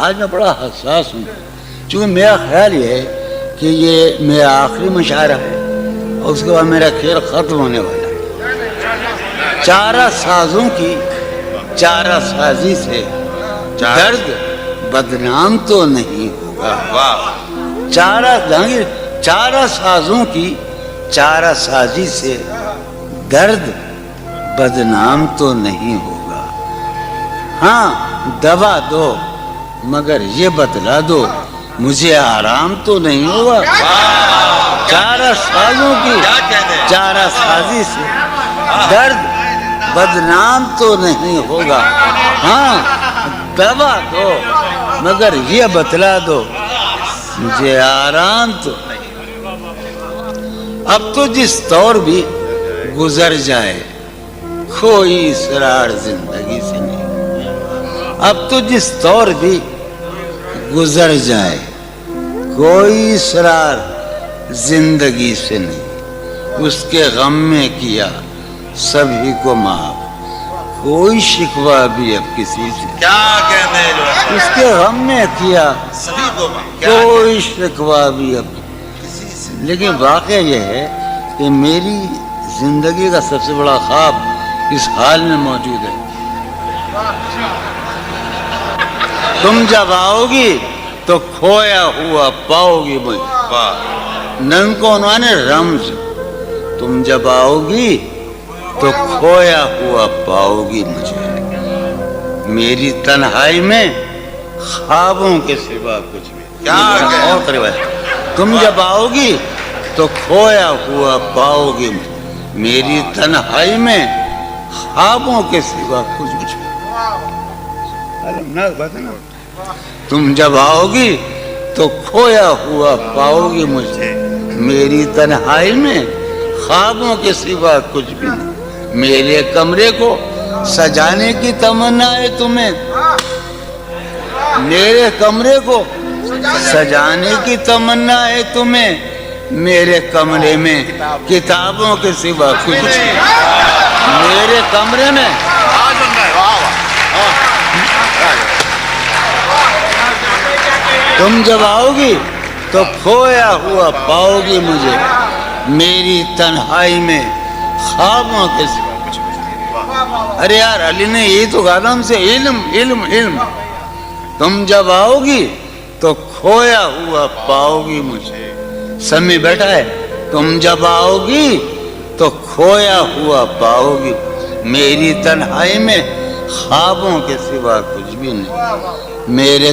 آج میں بڑا حساس ہوں، چونکہ میرا خیال یہ ہے کہ یہ میرا آخری مشاعرہ ہے اور اس کے بعد میرا کھیل ختم ہونے والا ہے۔ چارہ سازوں کی چارہ سازی سے درد بدنام تو نہیں ہوگا۔ چارہ سازوں کی چارہ سازی سے درد بدنام تو نہیں ہوگا۔ ہاں دوا دو مگر یہ بتلا دو مجھے آرام تو نہیں ہوگا۔ چارہ سازوں کی چارہ سازی سے درد بدنام تو نہیں ہوگا۔ ہاں دوا دو مگر یہ بتلا دو مجھے آرام تو نہیں ہوگا۔ اب تو جس طور بھی گزر جائے کوئی اسرار زندگی سے نہیں۔ اب تو جس طور بھی گزر جائے کوئی اسرار زندگی سے نہیں۔ اس کے غم میں کیا سبھی کو معاف کوئی شکوہ بھی اب کسی سے۔ کیا کہنے لوگ اس کے غم میں کیا سبھی کو کوئی شکوہ بھی اب کسی سے۔ لیکن واقعہ یہ ہے کہ میری زندگی کا سب سے بڑا خواب اس حال میں موجود ہے۔ تم جب آؤ گی تو کھویا ہوا پاؤ گی مجھے۔ ننکو نے رمز، تم جب آؤ گی تو کھویا ہوا پاؤ گی مجھے، میری تنہائی میں خوابوں کے سوا کچھ بھی۔ کیا اور قریب ہے، تم جب آؤ گی تو کھویا ہوا پاؤ گی مجھے، میری تنہائی میں خوابوں کے سوا کچھ بھی۔ تم جب آؤ گی تو کھویا ہوا پاؤ گی مجھے، میری تنہائی میں خوابوں کے سوا کچھ بھی نہیں۔ میرے کمرے کو سجانے کی تمنا ہے تمہیں، میرے کمرے کو سجانے کی تمنا ہے تمہیں، میرے کمرے میں کتابوں کے سوا کچھ نہیں۔ میرے کمرے میں تم جب آؤ گی تو کھویا ہوا پاؤ گی مجھے، میری تنہائی میں خوابوں کے سوا کچھ نہیں۔ ارے یار علی نے یہی تو کہا تھا ہم سے، علم علم علم۔ تم جب آؤ گی تو کھویا ہوا پاؤ گی مجھے، سمی بیٹھا ہے، تم جب آؤ گی تو کھویا ہوا پاؤ گی، میری تنہائی میں خوابوں کے سوا کچھ بھی نہیں۔ میرے